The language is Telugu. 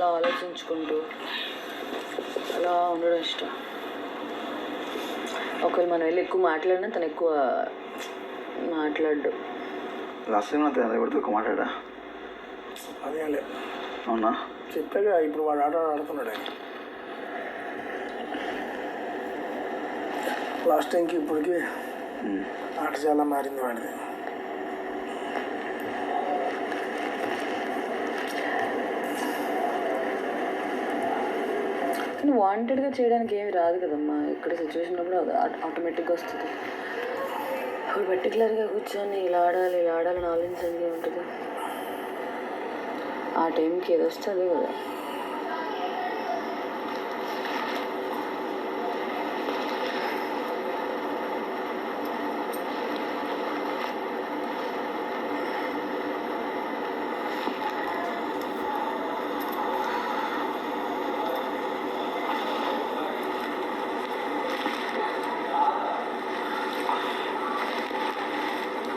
అలా ఆలోచించుకుంటూ అలా ఉండడం ఇష్టం. ఒకవేళ మనం వెళ్ళి ఎక్కువ మాట్లాడినా తను ఎక్కువ మాట్లాడు. లాస్ట్ టైం అంతే ఎవరితో ఎక్కువ మాట్లాడా? అదే లేదు. అవునా? చెప్పాగా ఇప్పుడు వాడు ఆడుతున్నాడు. లాస్ట్ టైంకి ఇప్పటికి ఆట చాలా మారింది వాడిది. కానీ వాంటెడ్గా చేయడానికి ఏమి రాదు కదమ్మా. ఇక్కడ సిచ్యువేషన్ కూడా ఆటోమేటిక్గా వస్తుంది. ఇప్పుడు పర్టికులర్గా కూర్చొని ఇలా ఆడాలని ఆలోచించడానికి ఉంటుంది. ఆ టైంకి ఏది వస్తే అదే కదా.